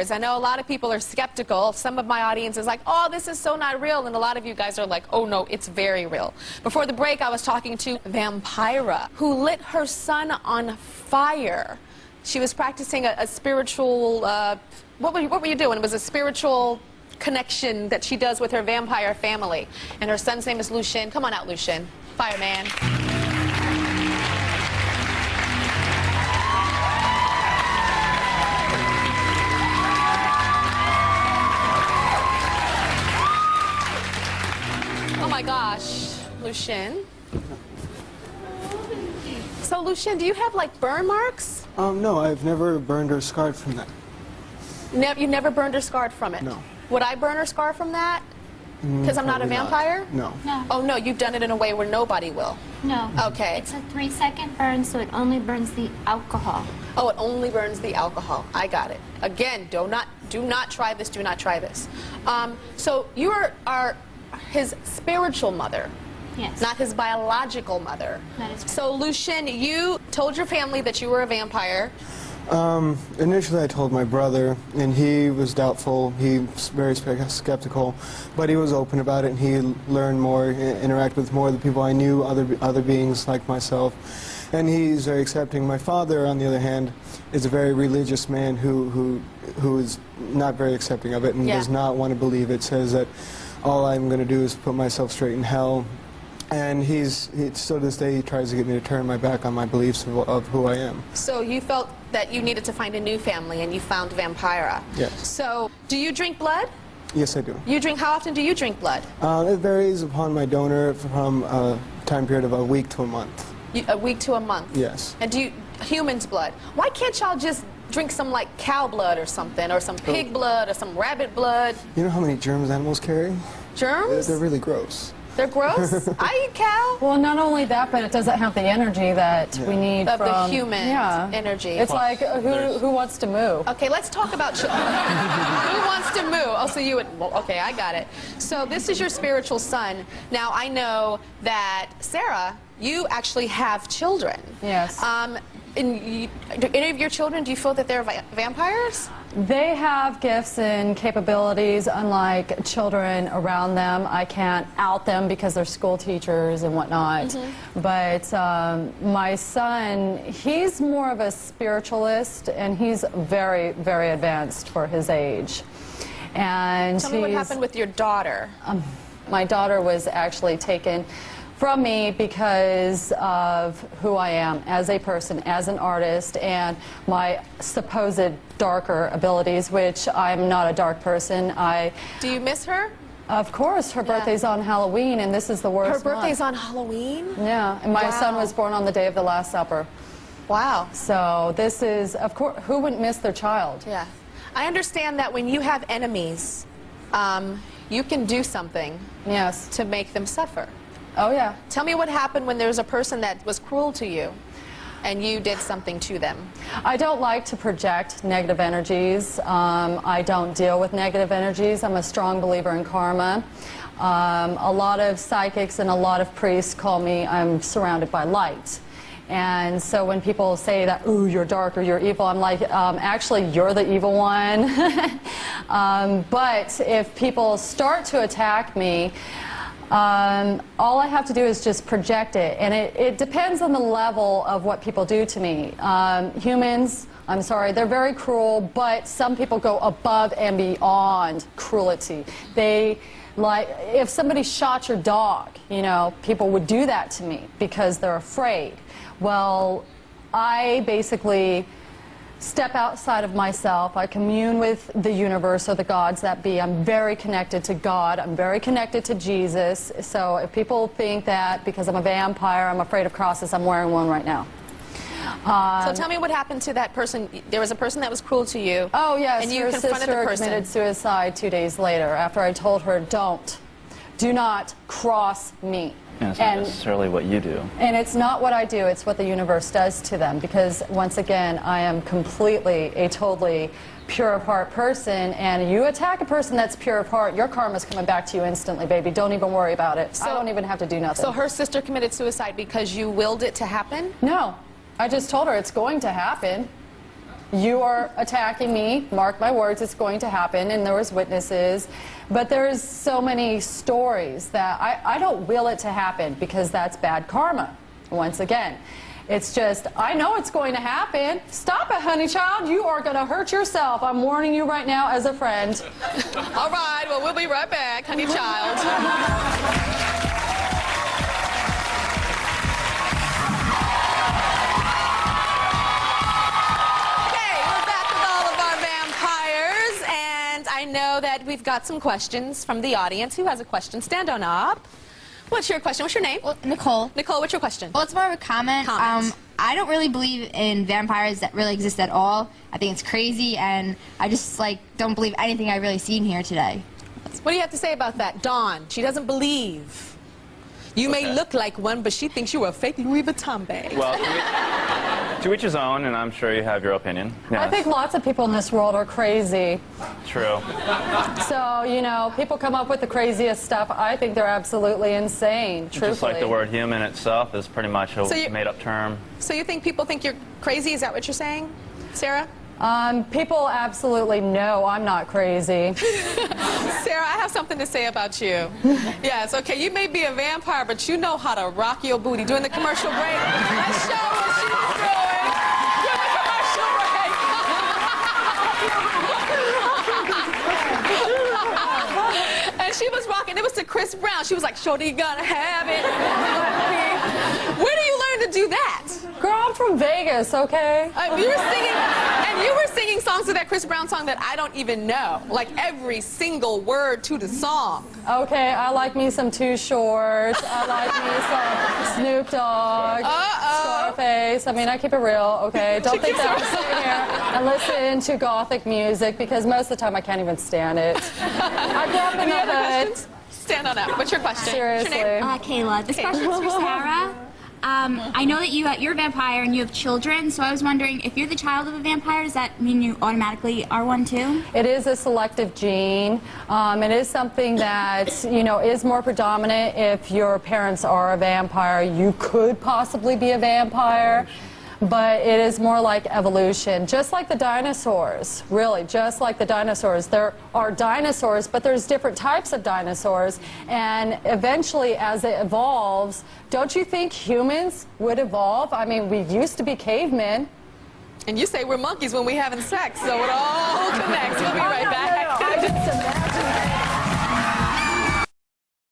vampires. I know a lot of people are skeptical. Some of my audience is like, oh, this is so not real. And a lot of you guys are like, oh, no, it's very real. Before the break, I was talking to Vampira, who lit her son on fire. She was practicing a spiritual, what were you doing? It was a spiritual connection that she does with her vampire family. And her son's name is Lucien. Come on out, Lucien. Fireman. Oh my gosh, Lucien. So, Lucien, do you have like burn marks? No, I've never burned or scarred from that. You never burned or scarred from it? No. Would I burn or scar from that? Because I'm not a vampire? No. No. Oh, no, you've done it in a way where nobody will. No. Okay. It's a 3-second burn, so it only burns the alcohol. Oh, it only burns the alcohol. I got it. Again, do not try this. Do not try this. So you are his spiritual mother. Yes. Not his biological mother. That is correct. So, Lucien, you told your family that you were a vampire. Initially I told my brother, and he was doubtful. He was very skeptical, but he was open about it, and he learned more, interacted with more of the people I knew, other beings like myself, and he's very accepting. My father, on the other hand, is a very religious man who is not very accepting of it and does not want to believe it, says that all I'm going to do is put myself straight in hell. And so to this day, he tries to get me to turn my back on my beliefs of who I am. So you felt that you needed to find a new family, and you found Vampira. Yes. So, do you drink blood? Yes, I do. You drink, how often do you drink blood? It varies upon my donor from a time period of a week to a month. A week to a month? Yes. And do you, human's blood? Why can't y'all just drink some like cow blood or something, or some pig blood, or some rabbit blood? You know how many germs animals carry? Germs? They're really gross. They're gross? I eat cow. Well, not only that, but it doesn't have the energy that we need Of from the human energy. It's like who wants to move? Okay, let's talk about who wants to move. Oh, so you would. Well, okay, I got it. So this is your spiritual son. Now I know that Sarah, you actually have children. Yes. Do any of your children, do you feel that they're vampires? They have gifts and capabilities, unlike children around them. I can't out them because they're school teachers and whatnot. But my son, he's more of a spiritualist, and he's very, very advanced for his age. And Tell me what happened with your daughter. My daughter was actually taken from me because of who I am as a person, as an artist, and my supposed darker abilities, which I'm not a dark person. Do you miss her? Of course, her birthday's on Halloween, and this is the worst Her birthday's month. on Halloween? Yeah, and my son was born on the day of the Last Supper. Wow. So this is, of course, who wouldn't miss their child? Yeah. I understand that when you have enemies, you can do something to make them suffer. Oh, yeah. Tell me what happened when there was a person that was cruel to you and you did something to them. I don't like to project negative energies. I don't deal with negative energies. I'm a strong believer in karma. A lot of psychics and a lot of priests call me, I'm surrounded by light. And so when people say that, ooh, you're dark or you're evil, I'm like, actually, you're the evil one. But if people start to attack me, all I have to do is just project it, and it depends on the level of what people do to me. Humans, I'm sorry, they're very cruel, but some people go above and beyond cruelty. They, like, if somebody shot your dog, you know, people would do that to me because they're afraid. Well, I basically step outside of myself. I commune with the universe or the gods that be. I'm very connected to God. I'm very connected to Jesus. So if people think that because I'm a vampire, I'm afraid of crosses, I'm wearing one right now. So tell me what happened to that person. There was a person that was cruel to you. Oh, yes. And you her confronted sister the person. committed suicide 2 days later after I told her, do not cross me. And it's not necessarily what you do. And it's not what I do, it's what the universe does to them, because once again, I am completely, totally pure of heart person, and you attack a person that's pure of heart, your karma's coming back to you instantly, baby. Don't even worry about it. I don't even have to do nothing. So her sister committed suicide because you willed it to happen? No. I just told her it's going to happen. you are attacking me. Mark my words, it's going to happen, and there was witnesses. But there's so many stories that I don't will it to happen because that's bad karma, once again. It's just, I know it's going to happen. Stop it, honey child. You are going to hurt yourself. I'm warning you right now as a friend. All right, well, we'll be right back, honey child. Okay, we're back with all of our vampires, and I know that we've got some questions from the audience. Who has a question? Stand on up. What's your question? What's your name? Well, Nicole. Nicole, what's your question? Well, it's more of a comment. I don't really believe in vampires that really exist at all. I think it's crazy, and I just, like, don't believe anything I've really seen here today. What do you have to say about that? Dawn, she doesn't believe. You may look like one, but she thinks you're a fake Louis Vuitton bag. Well, to each his own, and I'm sure you have your opinion. Yes. I think lots of people in this world are crazy. True. So, you know, people come up with the craziest stuff. I think they're absolutely insane, truthfully. Just like the word human itself is pretty much a made-up term. So you think people think you're crazy? Is that what you're saying, Sarah? People absolutely know I'm not crazy. Sarah, I have something to say about you. Yes, okay, you may be a vampire, but you know how to rock your booty. During the commercial break, let's show what she was doing during the commercial break. And she was rocking. It was to Chris Brown. She was like, "Shorty gonna have it." Where do you learn to do that? Girl, I'm from Vegas, okay? You were singing, and you were singing songs to that Chris Brown song that I don't even know, like every single word to the song. Okay, I like me some Too Short. I like me some Snoop Dogg, Scarface. I mean, I keep it real, okay? Don't think that I'm sitting here and listen to gothic music because most of the time I can't even stand it. I grew up in the hood. Stand on up. What's your question? Seriously. What's your name? Kayla, this question's for Sarah. I know that you're a vampire and you have children, so I was wondering, if you're the child of a vampire, does that mean you automatically are one too? It is a selective gene. It is something that, you know, is more predominant if your parents are a vampire. You could possibly be a vampire, but it is more like evolution, just like the dinosaurs, really, just like the dinosaurs. There are dinosaurs, but there's different types of dinosaurs, and eventually, as it evolves, don't you think humans would evolve? I mean, we used to be cavemen. And you say we're monkeys when we're having sex, so it all connects. We'll be right back. No.